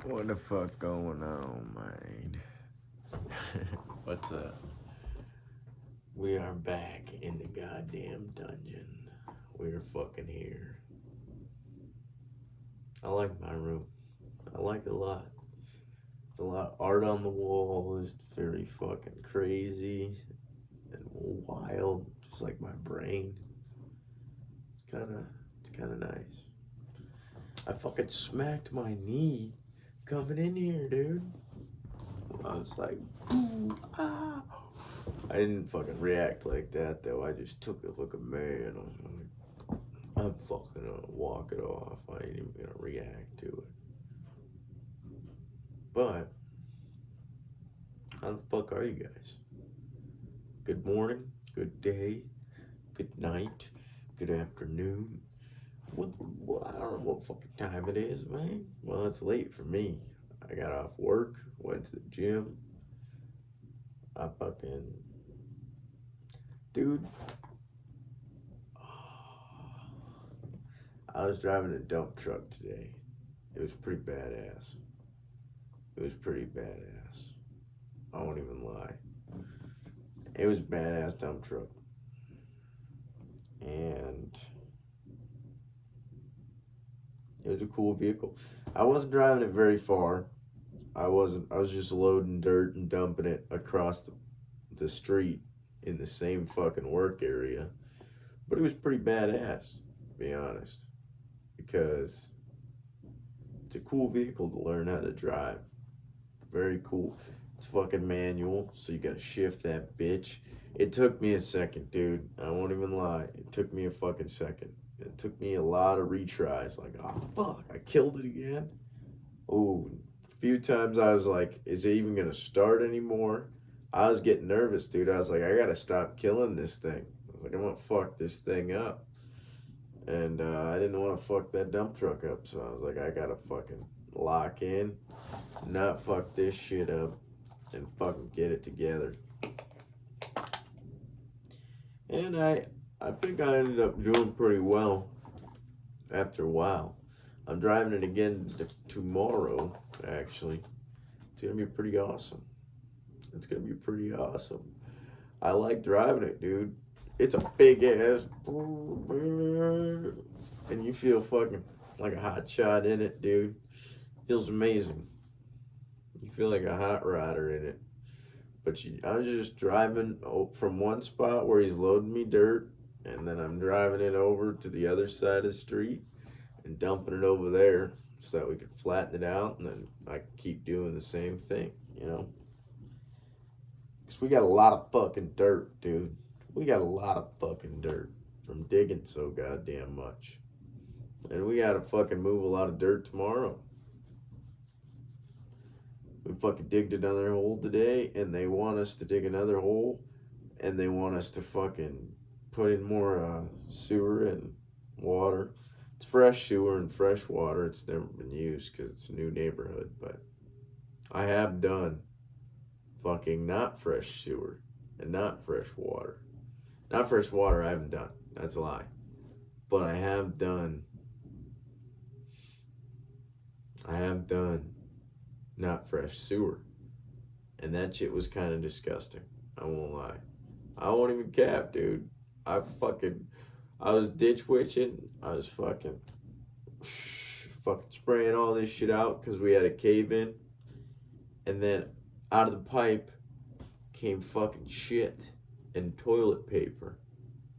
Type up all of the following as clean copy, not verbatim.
What the fuck going on, man? What's up? We are back in the goddamn dungeon. We're fucking here. I like my room. I like it a lot. There's a lot of art on the wall. It's very fucking crazy and wild, just like my brain. It's kinda nice. I fucking smacked my knee coming in here, dude. I was like, "Ooh, ah." I didn't fucking react like that though. I just took it like a man. I was like, I'm fucking gonna walk it off. I ain't even gonna react to it. But how the fuck are you guys? Good morning, good day, good night, good afternoon. I don't know what fucking time it is, man. Well, it's late for me. I got off work, went to the gym. I fucking, dude. I was driving a dump truck today. It was pretty badass. It was pretty badass. I won't even lie. It was a badass dump truck. And it was a cool vehicle. I wasn't driving it very far. I was just loading dirt and dumping it across the street in the same fucking work area. But it was pretty badass, to be honest. Because it's a cool vehicle to learn how to drive. Very cool. It's fucking manual, so you gotta shift that bitch. It took me a second, dude. I won't even lie. It took me a fucking second. It took me a lot of retries. Like, oh fuck, I killed it again. Oh, a few times I was like, is it even gonna start anymore? I was getting nervous, dude. I was like, I gotta stop killing this thing. I was like, I'm gonna fuck this thing up. And I didn't want to fuck that dump truck up, so I was like, I gotta fucking lock in, not fuck this shit up, and fucking get it together. And I think I ended up doing pretty well after a while. I'm driving it again tomorrow, actually. It's gonna be pretty awesome. It's gonna be pretty awesome. I like driving it, dude. It's a big ass, and you feel fucking like a hot shot in it, dude. Feels amazing. You feel like a hot rodder in it. But I was just driving from one spot where he's loading me dirt, and then I'm driving it over to the other side of the street and dumping it over there so that we could flatten it out, and then I could keep doing the same thing, you know? Because we got a lot of fucking dirt, dude. We got a lot of fucking dirt from digging so goddamn much. And we gotta fucking move a lot of dirt tomorrow. We fucking digged another hole today, and they want us to dig another hole, and they want us to fucking put in more sewer and water. It's fresh sewer and fresh water. It's never been used because it's a new neighborhood, but I have done fucking not fresh sewer and not fresh water. Not fresh water, I haven't done. That's a lie. But I have done not fresh sewer. And that shit was kind of disgusting. I won't lie. I won't even cap, dude. I was ditch witching. I was fucking spraying all this shit out because we had a cave in. And then out of the pipe came fucking shit and toilet paper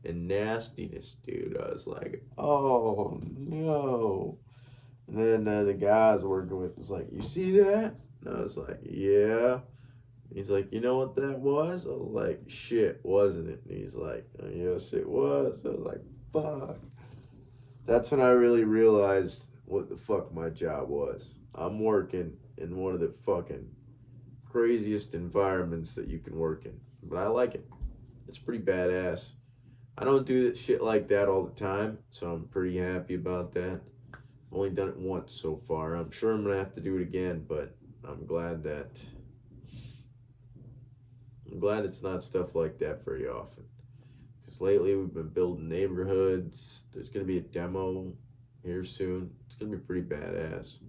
and nastiness, dude. I was like, oh no. And then the guy I was working with was like, you see that? And I was like, yeah. He's like, you know what that was? I was like, shit, wasn't it? And he's like, yes, it was. I was like, fuck. That's when I really realized what the fuck my job was. I'm working in one of the fucking craziest environments that you can work in. But I like it. It's pretty badass. I don't do shit like that all the time, so I'm pretty happy about that. Only done it once so far. I'm sure I'm gonna have to do it again, but I'm glad it's not stuff like that very often. Because lately we've been building neighborhoods. There's gonna be a demo here soon. It's gonna be pretty badass.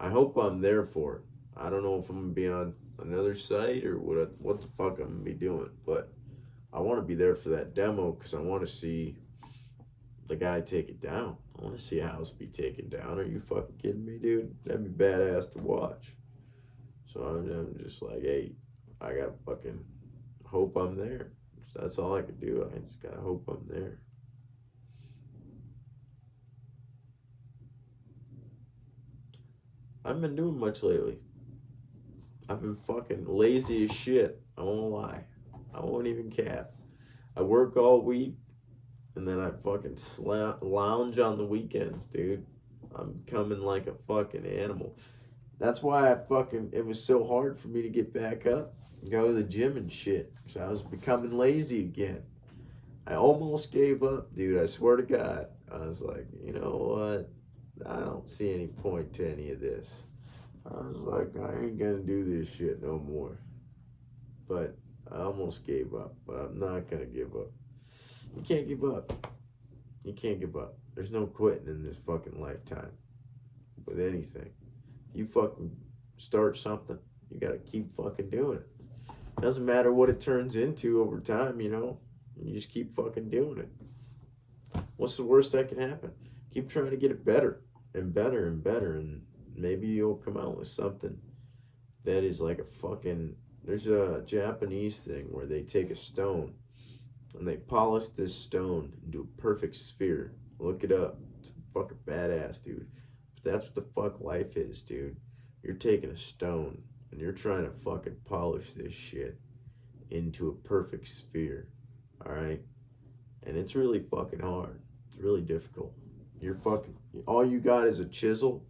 I hope I'm there for it. I don't know if I'm gonna be on another site or what the fuck I'm gonna be doing, but I want to be there for that demo because I want to see the guy take it down. I want to see a house be taken down. Are you fucking kidding me, dude? That'd be badass to watch. So I'm just like, hey, I gotta fucking hope I'm there. That's all I could do. I just gotta hope I'm there. I haven't been doing much lately. I've been fucking lazy as shit. I won't lie. I won't even cap. I work all week and then I fucking lounge on the weekends, dude. I'm becoming like a fucking animal. That's why it was so hard for me to get back up and go to the gym and shit. Because I was becoming lazy again. I almost gave up, dude. I swear to God. I was like, you know what? I don't see any point to any of this. I was like, I ain't gonna do this shit no more. But I almost gave up. But I'm not gonna give up. You can't give up. You can't give up. There's no quitting in this fucking lifetime. With anything. You fucking start something, you gotta keep fucking doing it. Doesn't matter what it turns into over time, you know? You just keep fucking doing it. What's the worst that can happen? Keep trying to get it better and better and better, and maybe you'll come out with something that is like a fucking... There's a Japanese thing where they take a stone and they polish this stone into a perfect sphere. Look it up. It's fucking badass, dude. But that's what the fuck life is, dude. You're taking a stone and you're trying to fucking polish this shit into a perfect sphere. Alright? And it's really fucking hard. It's really difficult. You're fucking... All you got is a chisel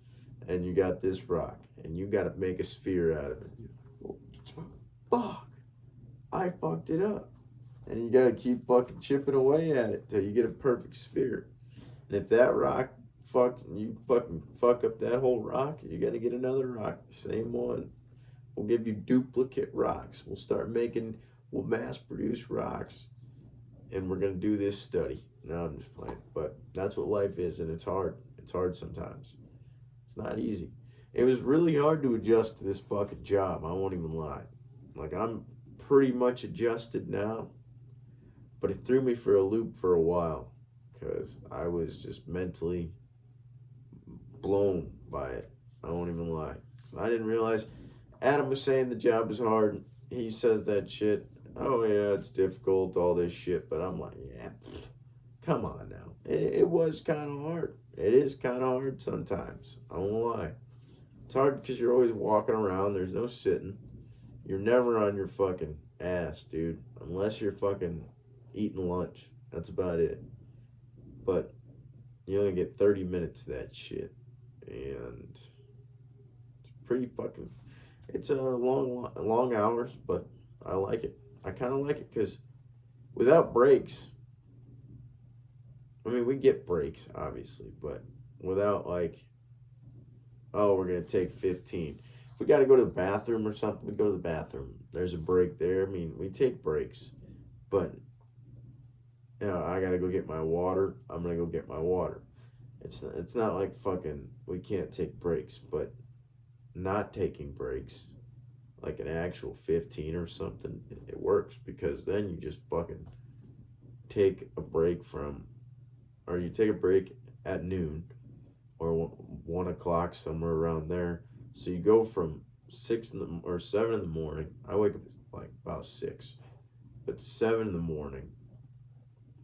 and you got this rock. And you gotta make a sphere out of it. Fuck! I fucked it up. And you gotta keep fucking chipping away at it till you get a perfect sphere. And if that rock you fucking fuck up that whole rock, you gotta get another rock, the same one. We'll give you duplicate rocks. We'll mass produce rocks, and we're gonna do this study. No, I'm just playing. But that's what life is, and it's hard. It's hard sometimes. It's not easy. It was really hard to adjust to this fucking job, I won't even lie. Like, I'm pretty much adjusted now, but it threw me for a loop for a while, because I was just mentally blown by it. I won't even lie. I didn't realize Adam was saying the job was hard. He says that shit. Oh yeah, it's difficult, all this shit. But I'm like, yeah, come on now. It was kind of hard. It is kind of hard sometimes. I won't lie. It's hard because you're always walking around. There's no sitting. You're never on your fucking ass, dude. Unless you're fucking eating lunch. That's about it. But you only get 30 minutes of that shit. And it's pretty fucking... It's a long hours, but I like it. I kind of like it because without breaks... I mean, we get breaks, obviously, but without, like, oh, we're going to take 15. If we got to go to the bathroom or something, we go to the bathroom. There's a break there. I mean, we take breaks, but, you know, I got to go get my water. I'm going to go get my water. It's not like fucking we can't take breaks, but not taking breaks, like an actual 15 or something, it works because then you just fucking take a break from... Or you take a break at noon or 1 o'clock, somewhere around there. So you go from 7 in the morning. I wake up like about 6, but 7 in the morning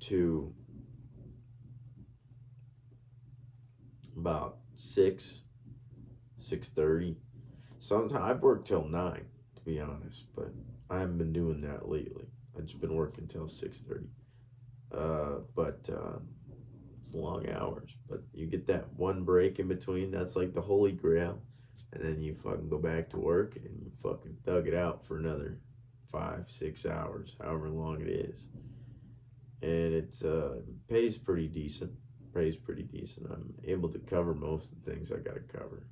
to about 6:30. Sometimes I've worked till 9, to be honest, but I haven't been doing that lately. I've just been working till 6:30. It's long hours, but you get that one break in between. That's like the holy grail. And then you fucking go back to work and you fucking thug it out for another 5-6 hours, however long it is. And it's pays pretty decent. I'm able to cover most of the things I gotta cover.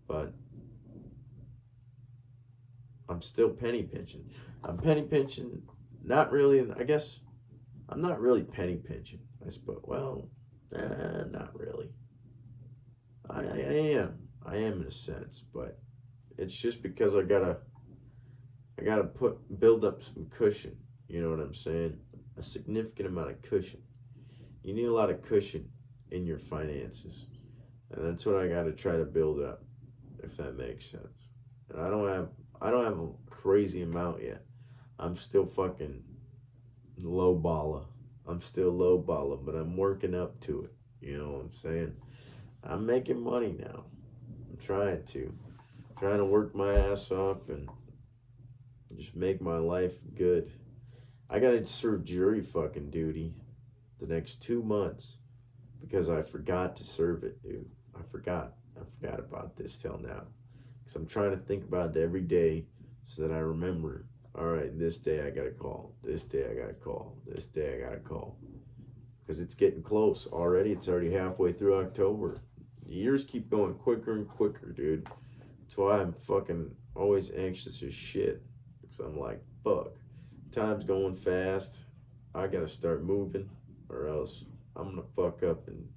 But I'm still penny pinching. I'm penny pinching, not really, I guess I'm not really penny pinching. I suppose, well, not really. I I am in a sense, but it's just because I gotta build up some cushion. You know what I'm saying? A significant amount of cushion. You need a lot of cushion in your finances, and that's what I gotta try to build up, if that makes sense. And I don't have a crazy amount yet. I'm still fucking low baller. I'm still low baller, but I'm working up to it. You know what I'm saying? I'm making money now. I'm trying to work my ass off and just make my life good. I gotta serve jury fucking duty the next 2 months because I forgot to serve it, dude. I forgot. I forgot about this till now. Because I'm trying to think about it every day so that I remember, all right, this day I gotta call. This day I gotta call. This day I gotta call. Because it's getting close already. It's already halfway through October. The years keep going quicker and quicker, dude. That's why I'm fucking always anxious as shit. Because I'm like, fuck. Time's going fast. I gotta start moving, or else I'm gonna fuck up and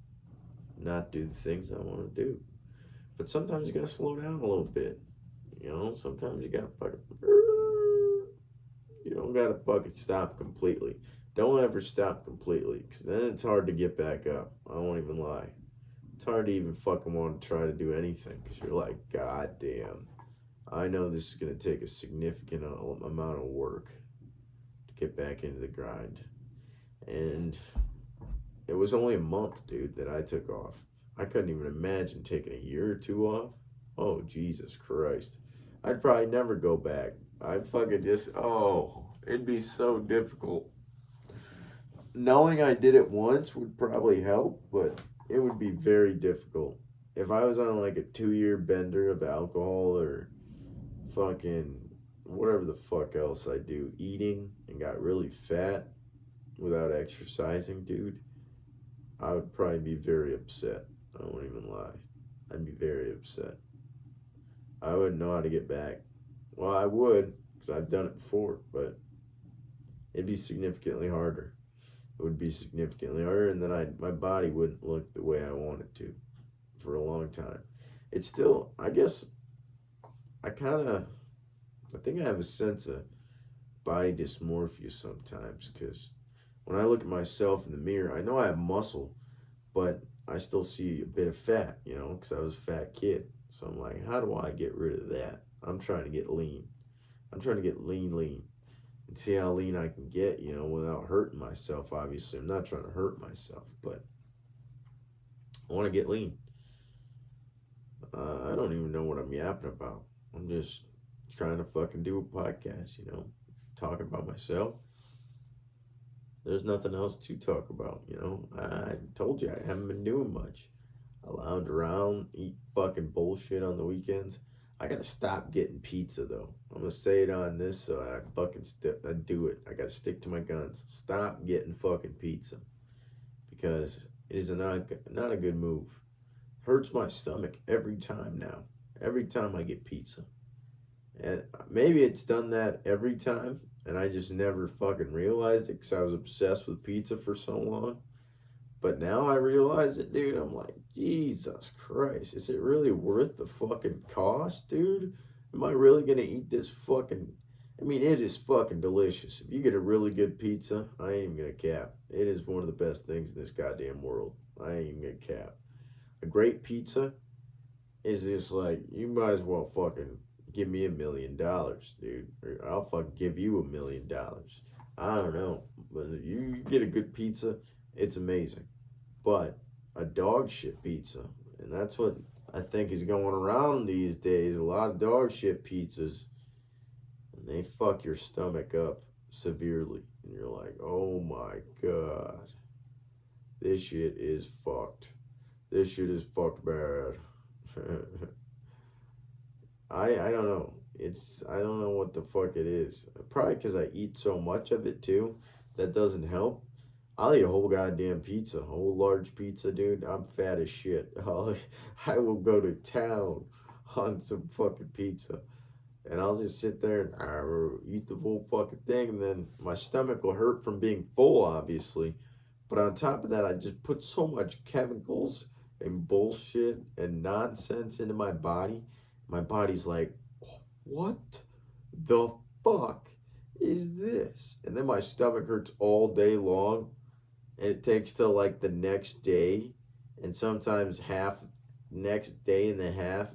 not do the things I want to do. But sometimes you gotta slow down a little bit. You know, sometimes you gotta fucking. You don't gotta fucking stop completely. Don't ever stop completely, because then it's hard to get back up. I won't even lie. It's hard to even fucking want to try to do anything, because you're like, God damn. I know this is gonna take a significant amount of work to get back into the grind. And it was only a month, dude, that I took off. I couldn't even imagine taking a year or two off. Oh, Jesus Christ. I'd probably never go back. I'd fucking just, it'd be so difficult. Knowing I did it once would probably help, but it would be very difficult. If I was on like a 2-year bender of alcohol or fucking whatever the fuck else I do, eating and got really fat without exercising, dude, I would probably be very upset. I won't even lie. I'd be very upset. I wouldn't know how to get back. Well, I would, because I've done it before, but it'd be significantly harder. It would be significantly harder, and then my body wouldn't look the way I want it to for a long time. It's still, I guess, I think I have a sense of body dysmorphia sometimes, because when I look at myself in the mirror, I know I have muscle, but I still see a bit of fat, you know, because I was a fat kid. So I'm like, how do I get rid of that? I'm trying to get lean. I'm trying to get lean, and see how lean I can get, you know, without hurting myself, obviously. I'm not trying to hurt myself, but I want to get lean. I don't even know what I'm yapping about. I'm just trying to fucking do a podcast, you know, talking about myself. There's nothing else to talk about, you know. I told you I haven't been doing much. I lounge around, eat fucking bullshit on the weekends. I gotta stop getting pizza though. I'm gonna say it on this so I fucking I do it. I gotta stick to my guns. Stop getting fucking pizza, because it is not a good move. Hurts my stomach every time now. Every time I get pizza. And maybe it's done that every time, and I just never fucking realized it because I was obsessed with pizza for so long. But now I realize it, dude. I'm like, Jesus Christ, is it really worth the fucking cost, dude? Am I really gonna eat this fucking... I mean, it is fucking delicious. If you get a really good pizza, I ain't even gonna cap. It is one of the best things in this goddamn world. I ain't even gonna cap. A great pizza is just like, you might as well fucking give me $1 million, dude. Or I'll fucking give you $1 million. I don't know. But if you get a good pizza, it's amazing. But a dog shit pizza, and that's what I think is going around these days. A lot of dog shit pizzas, and they fuck your stomach up severely. And you're like, oh my God. This shit is fucked. This shit is fucked bad. I don't know. I don't know what the fuck it is. Probably because I eat so much of it too. That doesn't help. I'll eat a whole goddamn pizza, a whole large pizza, dude. I'm fat as shit. I will go to town on some fucking pizza. And I'll just sit there and eat the whole fucking thing. And then my stomach will hurt from being full, obviously. But on top of that, I just put so much chemicals and bullshit and nonsense into my body. My body's like, what the fuck is this? And then my stomach hurts all day long, and it takes till like the next day, and sometimes half next day and a half,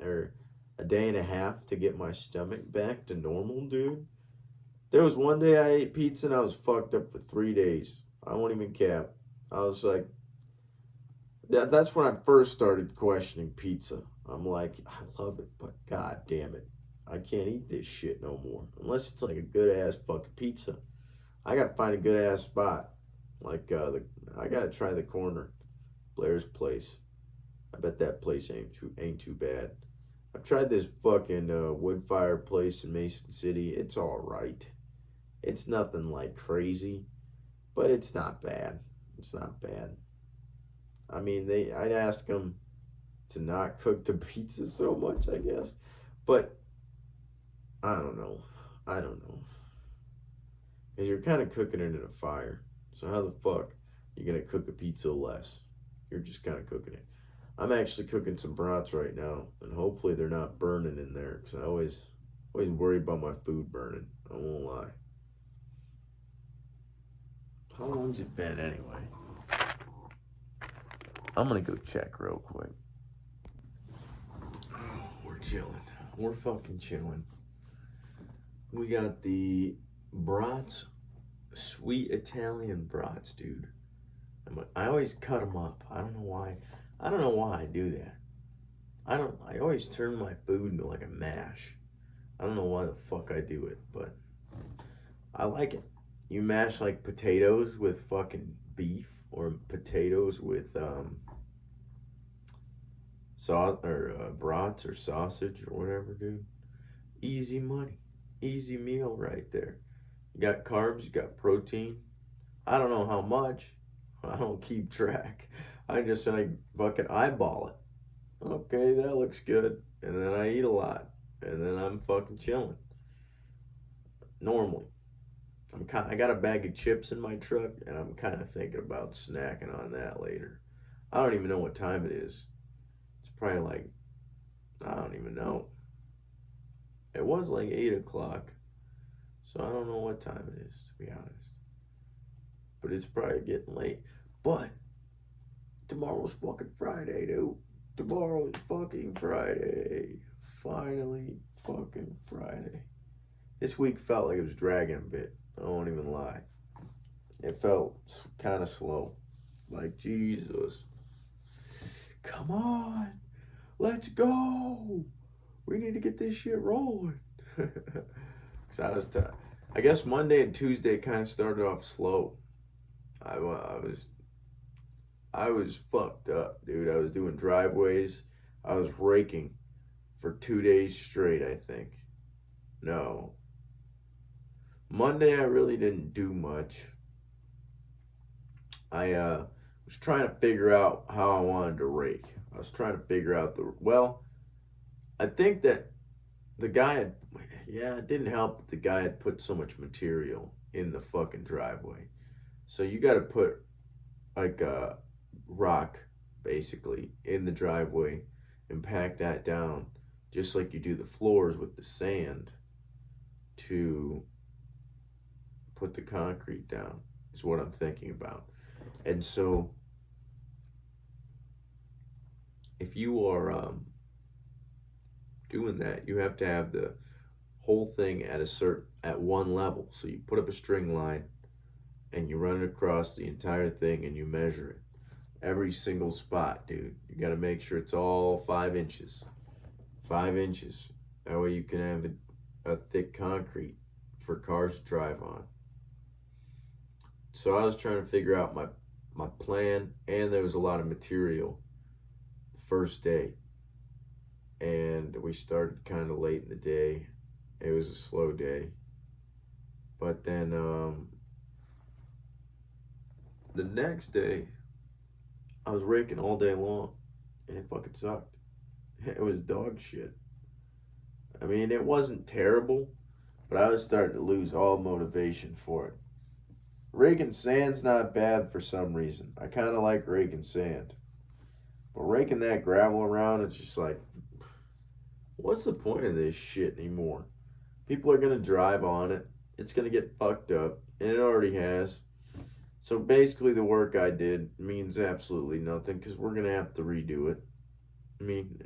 or a day and a half to get my stomach back to normal, dude. There was one day I ate pizza and I was fucked up for 3 days. I won't even cap. I was like, that's when I first started questioning pizza. I'm like, I love it, but god damn it. I can't eat this shit no more. Unless it's like a good ass fucking pizza. I gotta find a good ass spot. Like I gotta try the corner. Blair's place. I bet that place ain't too bad. I've tried this fucking wood fire place in Mason City. It's alright. It's nothing like crazy, but it's not bad. It's not bad. I mean, I'd ask them to not cook the pizza so much, I guess. But I don't know. I don't know. Because you're kind of cooking it in a fire. So how the fuck you gonna cook a pizza less? You're just kind of cooking it. I'm actually cooking some brats right now, and hopefully they're not burning in there. Because I always worry about my food burning. I won't lie. How long's it been anyway? I'm gonna go check real quick. Oh, we're chilling. We're fucking chilling. We got the brats, sweet Italian brats, dude. I always cut them up. I don't know why. I don't know why I do that. I always turn my food into like a mash. I don't know why the fuck I do it, but I like it. You mash like potatoes with fucking beef, or potatoes with sauce, or brats or sausage or whatever, dude. Easy money. Easy meal right there. You got carbs, you got protein. I don't know how much. I don't keep track. I just like fucking eyeball it. Okay, that looks good. And then I eat a lot. And then I'm fucking chilling. Normally. I got a bag of chips in my truck, and I'm kind of thinking about snacking on that later. I don't even know what time it is. It's probably like, I don't even know. It was like 8 o'clock. So I don't know what time it is, to be honest. But it's probably getting late. But tomorrow's fucking Friday, dude. Tomorrow's fucking Friday. Finally, fucking Friday. This week felt like it was dragging a bit. I won't even lie. It felt kind of slow. Like, Jesus. Come on. Let's go. We need to get this shit rolling. Because I guess Monday and Tuesday kind of started off slow. I was fucked up, dude. I was doing driveways. I was raking for 2 days straight, I think. No. Monday, I really didn't do much. I was trying to figure out how I wanted to rake. I was trying to figure out I think that it didn't help that the guy had put so much material in the fucking driveway. So you got to put like a rock basically in the driveway and pack that down just like you do the floors with the sand to put the concrete down is what I'm thinking about. And so if you are doing that, you have to have the whole thing at one level. So you put up a string line and you run it across the entire thing and you measure it. Every single spot, dude. You got to make sure it's all 5 inches. 5 inches. That way you can have a thick concrete for cars to drive on. So I was trying to figure out my plan, and there was a lot of material the first day. And we started kind of late in the day. It was a slow day. But then the next day, I was raking all day long, and it fucking sucked. It was dog shit. I mean, it wasn't terrible, but I was starting to lose all motivation for it. Raking sand's not bad for some reason. I kind of like raking sand. But raking that gravel around, it's just like, what's the point of this shit anymore? People are gonna drive on it. It's gonna get fucked up, and it already has. So basically, the work I did means absolutely nothing because we're gonna have to redo it. I mean,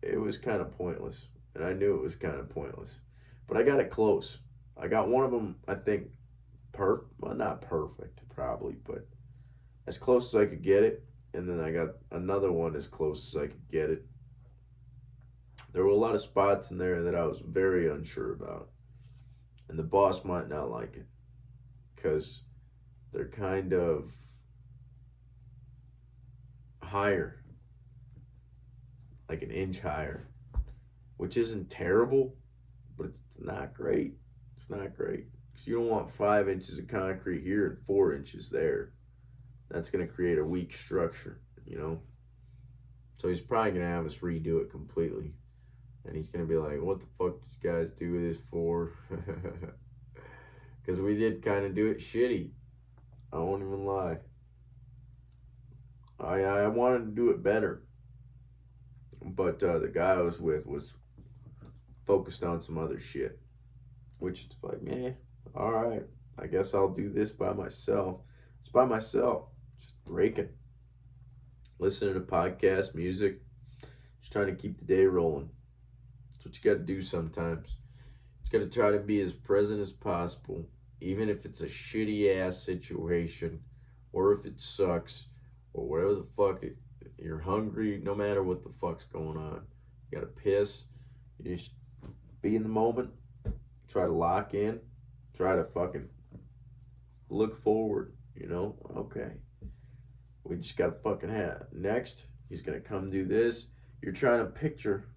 it was kind of pointless, and I knew it was kind of pointless. But I got it close. I got one of them, I think, well, not perfect, probably, but as close as I could get it. And then I got another one as close as I could get it. There were a lot of spots in there that I was very unsure about. And the boss might not like it because they're kind of higher, like an inch higher, which isn't terrible, but it's not great. It's not great. Because you don't want 5 inches of concrete here and 4 inches there. That's going to create a weak structure, you know? So he's probably going to have us redo it completely. And he's going to be like, what the fuck did you guys do this for? Because we did kind of do it shitty. I won't even lie. I wanted to do it better. But the guy I was with was focused on some other shit. Which is like, man, all right. I guess I'll do this by myself. It's by myself. Just raking. Listening to podcasts, music. Just trying to keep the day rolling. That's what you got to do sometimes. You got to try to be as present as possible. Even if it's a shitty ass situation. Or if it sucks. Or whatever the fuck you're hungry. No matter what the fuck's going on. You got to piss. You just be in the moment. Try to lock in. Try to fucking look forward, you know? Okay. We just got to fucking have. Next, he's going to come do this. You're trying to picture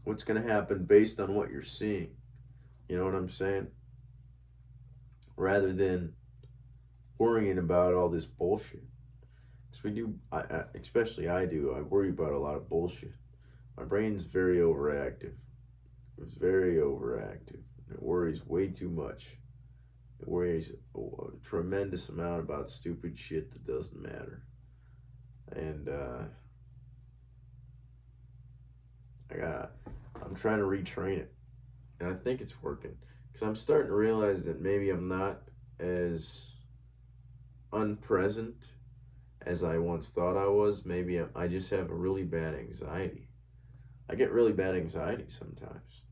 what's going to happen based on what you're seeing. You know what I'm saying? Rather than worrying about all this bullshit. Because we do, especially I do, I worry about a lot of bullshit. My brain's very overactive. It's very overactive. It worries way too much. It worries a tremendous amount about stupid shit that doesn't matter. And I'm trying to retrain it. And I think it's working. Because I'm starting to realize that maybe I'm not as unpresent as I once thought I was. Maybe I just have a really bad anxiety. I get really bad anxiety sometimes.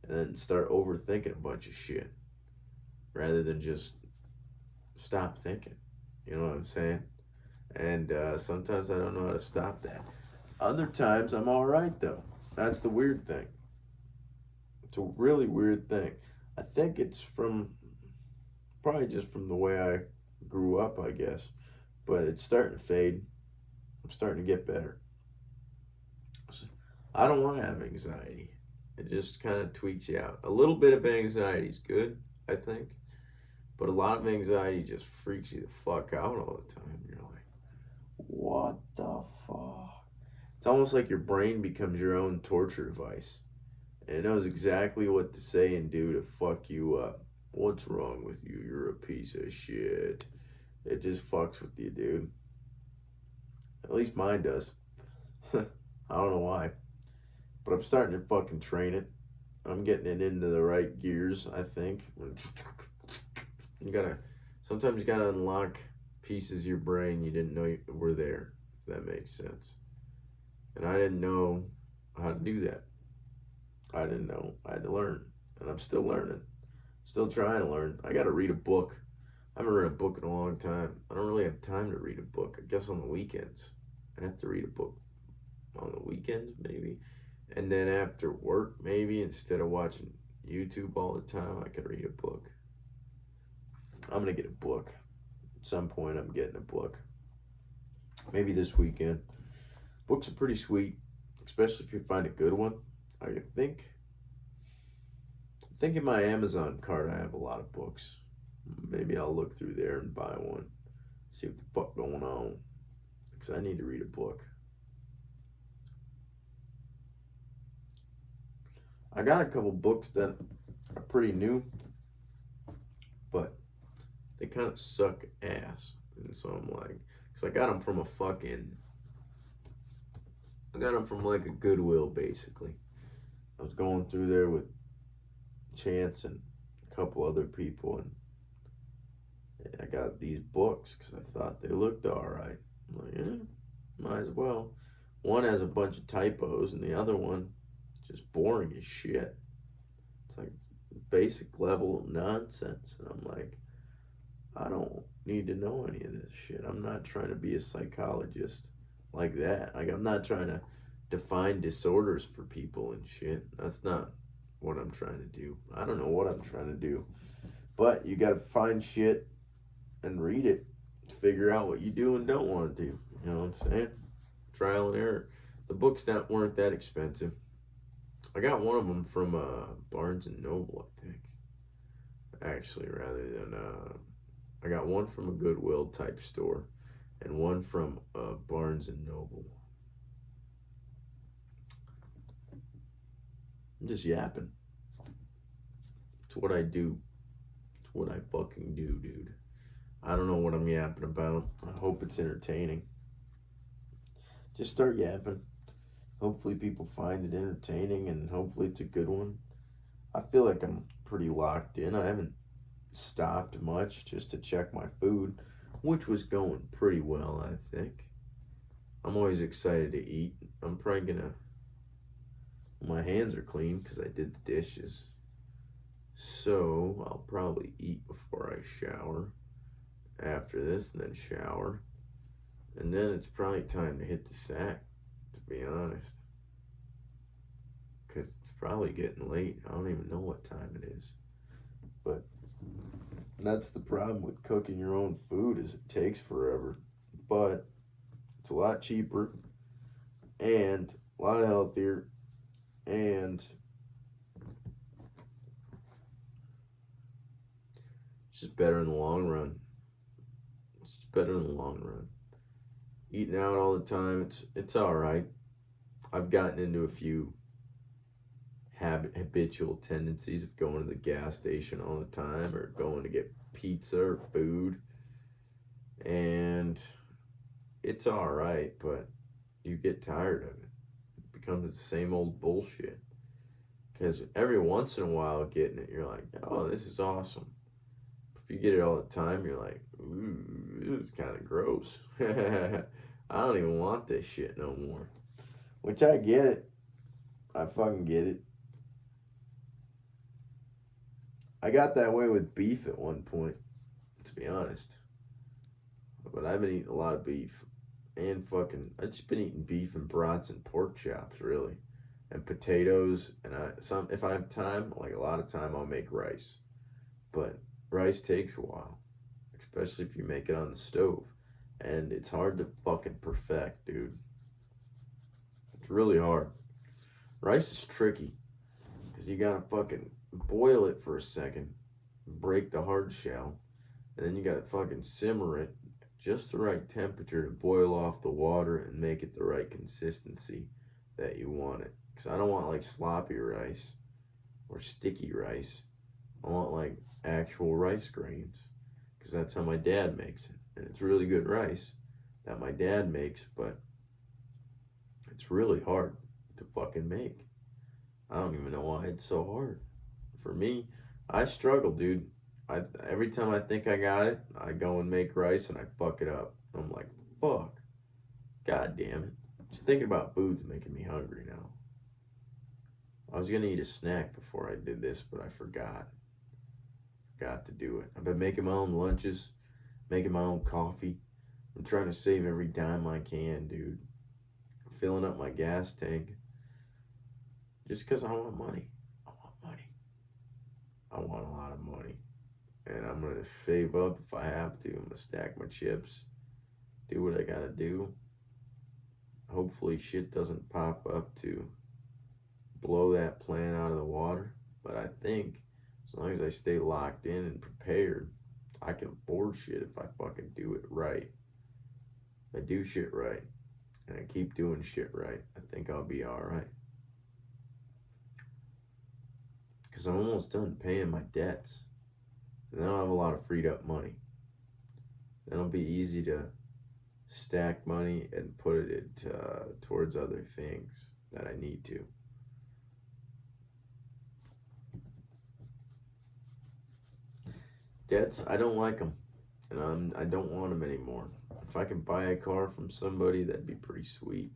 And then start overthinking a bunch of shit. Rather than just stop thinking. You know what I'm saying? And sometimes I don't know how to stop that. Other times I'm all right, though. That's the weird thing. It's a really weird thing. I think it's probably just from the way I grew up, I guess. But it's starting to fade. I'm starting to get better. I don't want to have anxiety. It just kind of tweaks you out. A little bit of anxiety is good, I think. But a lot of anxiety just freaks you the fuck out all the time. You're like, what the fuck? It's almost like your brain becomes your own torture device. And it knows exactly what to say and do to fuck you up. What's wrong with you? You're a piece of shit. It just fucks with you, dude. At least mine does. I don't know why. But I'm starting to fucking train it. I'm getting it into the right gears, I think. Sometimes you gotta unlock pieces of your brain you didn't know were there, if that makes sense. And I didn't know how to do that. I didn't know. I had to learn. And I'm still learning. Still trying to learn. I gotta read a book. I haven't read a book in a long time. I don't really have time to read a book. I guess on the weekends. I'd have to read a book on the weekends, maybe. And then after work, maybe, instead of watching YouTube all the time, I could read a book. I'm going to get a book. At some point, I'm getting a book. Maybe this weekend. Books are pretty sweet, especially if you find a good one. I think in my Amazon cart, I have a lot of books. Maybe I'll look through there and buy one. See what the fuck going on. Because I need to read a book. I got a couple books that are pretty new, but they kind of suck ass. And so I'm like, because I got them from a fucking I got them from like a Goodwill, basically. I was going through there with Chance and a couple other people, and I got these books because I thought they looked all right. I'm like, yeah, might as well. One has a bunch of typos, and the other one just boring as shit. It's like basic level of nonsense, and I'm like, I don't need to know any of this shit. I'm not trying to be a psychologist like that. Like, I'm not trying to define disorders for people and shit. That's not what I'm trying to do. I don't know what I'm trying to do. But you gotta find shit and read it to figure out what you do and don't want to do. You know what I'm saying? Trial and error. The books weren't that expensive. I got one of them from Barnes and Noble, I think. Actually, rather than I got one from a Goodwill type store, and one from Barnes and Noble. I'm just yapping. It's what I do. It's what I fucking do, dude. I don't know what I'm yapping about. I hope it's entertaining. Just start yapping. Hopefully people find it entertaining, and hopefully it's a good one. I feel like I'm pretty locked in. I haven't stopped much just to check my food, which was going pretty well, I think. I'm always excited to eat. I'm probably gonna. My hands are clean because I did the dishes. So I'll probably eat before I shower after this, and then shower. And then it's probably time to hit the sack, to be honest. Because it's probably getting late. I don't even know what time it is. But that's the problem with cooking your own food, is it takes forever. But it's a lot cheaper and a lot healthier, and it's just better in the long run. It's just better in the long run. Eating out all the time, it's all right. I've gotten into a few habitual tendencies of going to the gas station all the time, or going to get pizza or food, and it's all right, but you get tired of it. It becomes the same old bullshit. Because every once in a while, getting it, you're like, oh, this is awesome. If you get it all the time, you're like, ooh, this is kind of gross. I don't even want this shit no more. Which I get it. I fucking get it. I got that way with beef at one point, to be honest. But I've been eating a lot of beef. And I've just been eating beef and brats and pork chops, really. And potatoes. And if I have time, like a lot of time, I'll make rice. But rice takes a while, especially if you make it on the stove. And it's hard to fucking perfect, dude. It's really hard. Rice is tricky, because you gotta fucking boil it for a second, break the hard shell, and then you gotta fucking simmer it just the right temperature to boil off the water and make it the right consistency that you want it. Because I don't want like sloppy rice or sticky rice. I want like actual rice grains, because that's how my dad makes it. And it's really good rice that my dad makes, but it's really hard to fucking make. I don't even know why it's so hard. For me, I struggle, dude. Every time I think I got it, I go and make rice and I fuck it up. I'm like, fuck. God damn it. Just thinking about food's making me hungry now. I was gonna eat a snack before I did this, but I forgot. Forgot to do it. I've been making my own lunches, making my own coffee. I'm trying to save every dime I can, dude. I'm filling up my gas tank. Just because I want money. I want money. I want a lot of money. And I'm going to save up if I have to. I'm going to stack my chips. Do what I got to do. Hopefully shit doesn't pop up to blow that plan out of the water. But I think as long as I stay locked in and prepared, I can afford shit if I fucking do it right. If I do shit right, and I keep doing shit right, I think I'll be alright. Because I'm almost done paying my debts. And then I'll have a lot of freed up money. Then it'll be easy to stack money and put it towards other things that I need to. Debts, I don't like them, and I don't want them anymore. If I can buy a car from somebody, that'd be pretty sweet.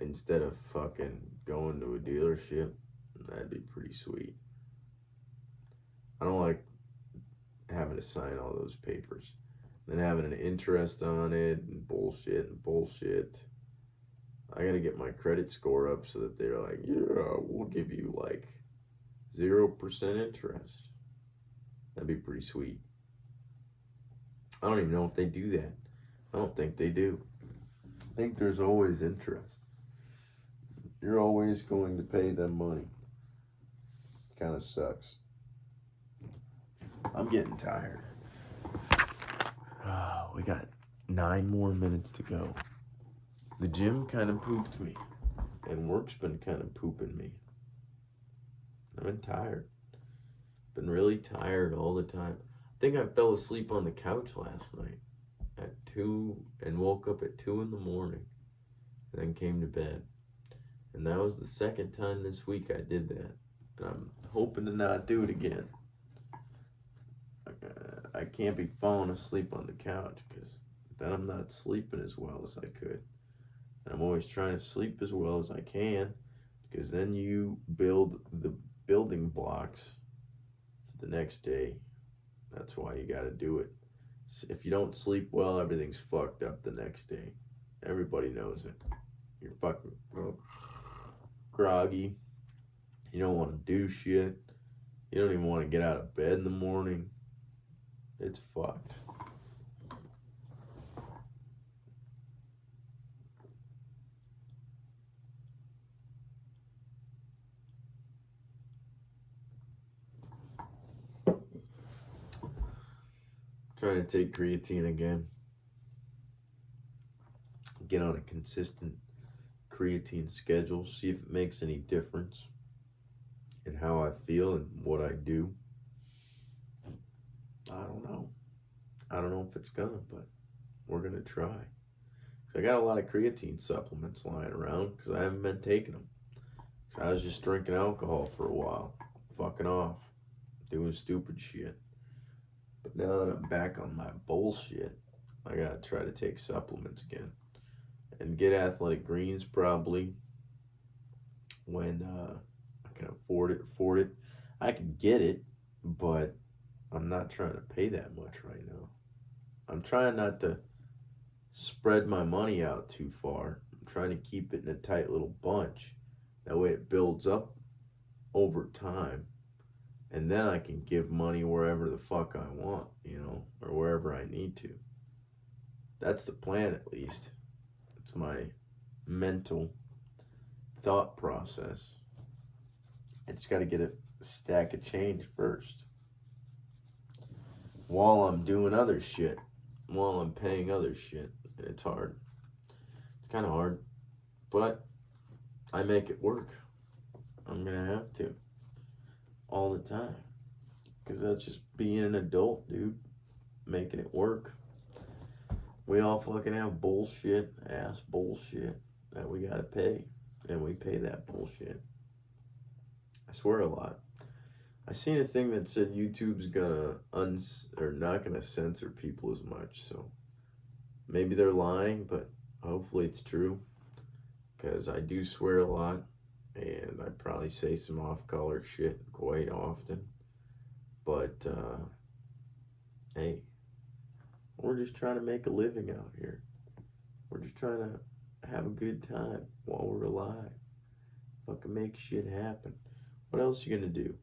Instead of fucking going to a dealership, that'd be pretty sweet. I don't like having to sign all those papers, then having an interest on it and bullshit and bullshit. I gotta get my credit score up so that they're like, yeah, we'll give you like 0% interest. That'd be pretty sweet. I don't even know if they do that. I don't think they do. I think there's always interest. You're always going to pay them money. Kind of sucks. I'm getting tired. We got 9 more minutes to go. The gym kind of pooped me, and work's been kind of pooping me. I've been tired. Been really tired all the time. I think I fell asleep on the couch last night at 2 and woke up at 2 in the morning and then came to bed. And that was the second time this week I did that. And I'm hoping to not do it again. I can't be falling asleep on the couch because then I'm not sleeping as well as I could. And I'm always trying to sleep as well as I can because then you build the building blocks for the next day. That's why you got to do it. If you don't sleep well, everything's fucked up the next day. Everybody knows it. You're fucking groggy. You don't want to do shit. You don't even want to get out of bed in the morning. It's fucked. Trying to take creatine again. Get on a consistent creatine schedule. See if it makes any difference in how I feel and what I do. I don't know. I don't know if it's gonna, but we're gonna try. Cause I got a lot of creatine supplements lying around because I haven't been taking them. Cause I was just drinking alcohol for a while, fucking off, doing stupid shit. But now that I'm back on my bullshit, I gotta try to take supplements again and get athletic greens probably when I can afford it. I can get it, but I'm not trying to pay that much right now. I'm trying not to spread my money out too far. I'm trying to keep it in a tight little bunch. That way it builds up over time. And then I can give money wherever the fuck I want, or wherever I need to. That's the plan, at least. It's my mental thought process. I just got to get a stack of change first. While I'm doing other shit. While I'm paying other shit. And it's hard. It's kind of hard. But I make it work. I'm going to have to. All the time. Because that's just being an adult, dude. Making it work. We all fucking have ass bullshit that we gotta pay. And we pay that bullshit. I swear a lot. I seen a thing that said YouTube's gonna not gonna censor people as much, so maybe they're lying, but hopefully it's true. Because I do swear a lot, and I probably say some off-color shit quite often. But, hey, we're just trying to make a living out here. We're just trying to have a good time while we're alive. Fucking make shit happen. What else are you gonna do?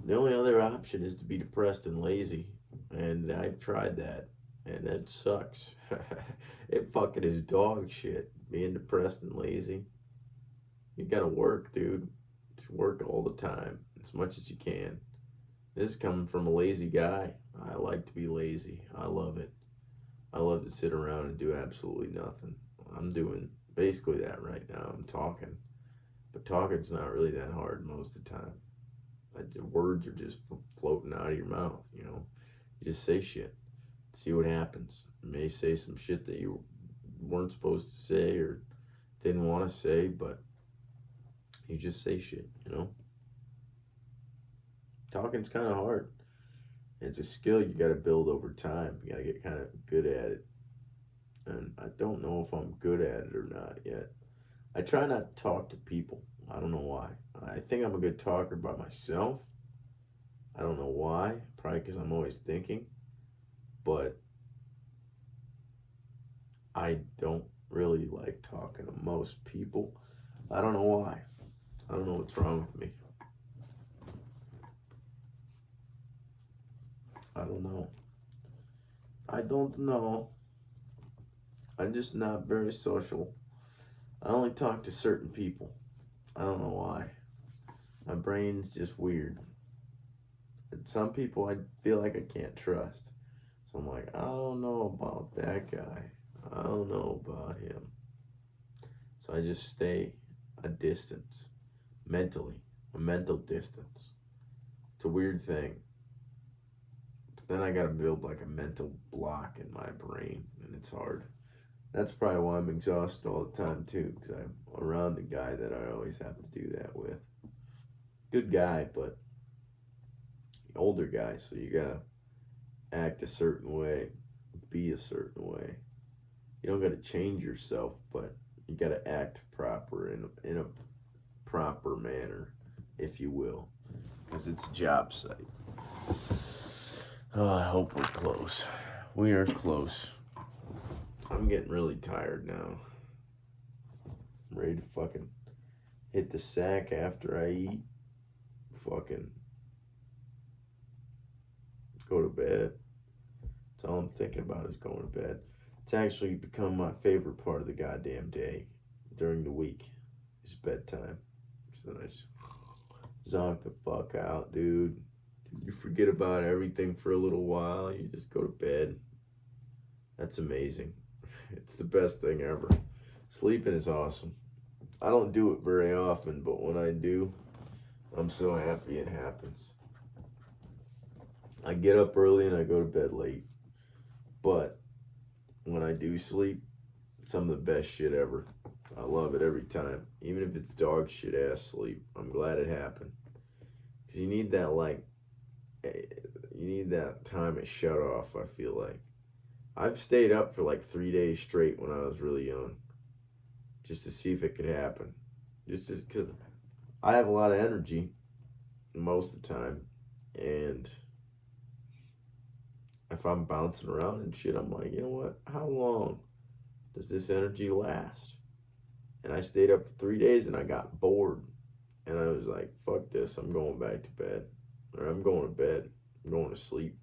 The only other option is to be depressed and lazy. And I've tried that. And that sucks. It fucking is dog shit. Being depressed and lazy. You gotta work, dude. Just work all the time. As much as you can. This is coming from a lazy guy. I like to be lazy. I love it. I love to sit around and do absolutely nothing. I'm doing basically that right now. I'm talking. But talking's not really that hard most of the time. The words are just floating out of your mouth, You just say shit. See what happens. You may say some shit that you weren't supposed to say or didn't want to say, but you just say shit, you know? Talking's kind of hard. It's a skill you got to build over time. You got to get kind of good at it. And I don't know if I'm good at it or not yet. I try not to talk to people. I don't know why. I think I'm a good talker by myself. I don't know why. Probably because I'm always thinking. But I don't really like talking to most people. I don't know why. I don't know what's wrong with me. I don't know. I don't know. I'm just not very social. I only talk to certain people. I don't know why. My brain's just weird. Some people I feel like I can't trust. So I'm like, I don't know about that guy. I don't know about him. So I just stay a distance. Mentally. A mental distance. It's a weird thing. But then I gotta build like a mental block in my brain. And it's hard. That's probably why I'm exhausted all the time too. Because I'm around the guy that I always have to do that with. Good guy, but older guy. So you gotta act a certain way. Be a certain way. You don't gotta change yourself, but you gotta act proper in a proper manner, if you will, because it's a job site. Oh, I hope we're close. We are close. I'm getting really tired now. I'm ready to fucking hit the sack after I eat. Fucking go to bed. That's all I'm thinking about is going to bed. It's actually become my favorite part of the goddamn day during the week. It's bedtime. So then I just zonk the fuck out, dude. You forget about everything for a little while. You just go to bed. That's amazing. It's the best thing ever. Sleeping is awesome. I don't do it very often, but when I do, I'm so happy it happens. I get up early and I go to bed late. But when I do sleep, it's some of the best shit ever. I love it every time. Even if it's dog shit ass sleep, I'm glad it happened. Because you need that, like, you need that time to shut off, I feel like. I've stayed up for like 3 days straight when I was really young. Just to see if it could happen. Just because I have a lot of energy most of the time. And if I'm bouncing around and shit, I'm like, you know what? How long does this energy last? And I stayed up for 3 days and I got bored. And I was like, fuck this. I'm going back to bed. Or I'm going to bed. I'm going to sleep.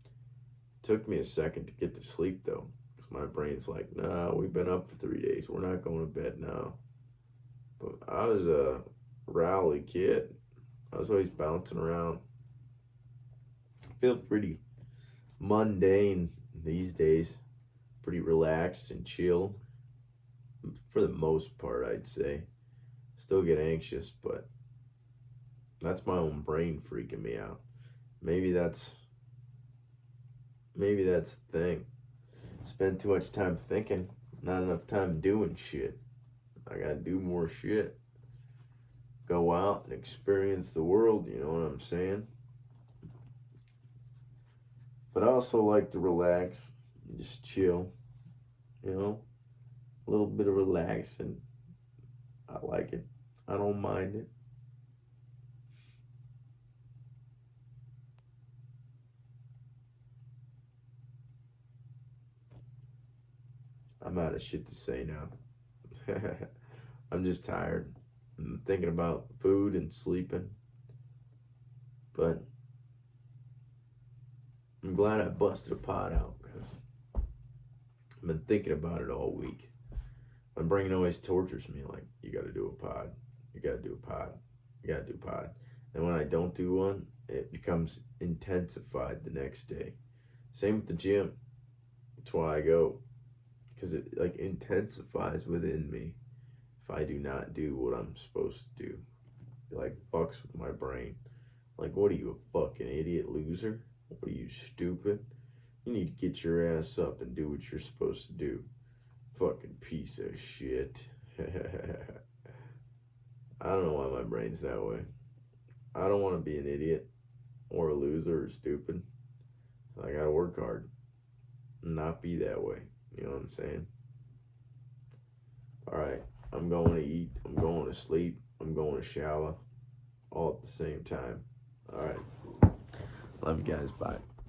It took me a second to get to sleep though. Because my brain's like, nah, we've been up for 3 days. We're not going to bed now. But I was a rowdy kid. I was always bouncing around. I feel pretty mundane these days. Pretty relaxed and chill. For the most part, I'd say. Still get anxious, but that's my own brain freaking me out. Maybe that's the thing. Spend too much time thinking, not enough time doing shit. I gotta do more shit. Go out and experience the world, you know what I'm saying? But I also like to relax and just chill, you know? A little bit of relaxing. I like it. I don't mind it. I'm out of shit to say now. I'm just tired. I'm thinking about food and sleeping. But I'm glad I busted a pod out because I've been thinking about it all week. My brain always tortures me like, you gotta do a pod. You gotta do a pod. You gotta do a pod. And when I don't do one, it becomes intensified the next day. Same with the gym. That's why I go. Because it like intensifies within me if I do not do what I'm supposed to do. It like fucks with my brain. Like, what are you, a fucking idiot loser? What are you, stupid? You need to get your ass up and do what you're supposed to do. Fucking piece of shit. I don't know why my brain's that way. I don't want to be an idiot or a loser or stupid. So I gotta work hard. Not be that way. You know what I'm saying? Alright. I'm going to eat. I'm going to sleep. I'm going to shower. All at the same time. Alright. Love you guys. Bye.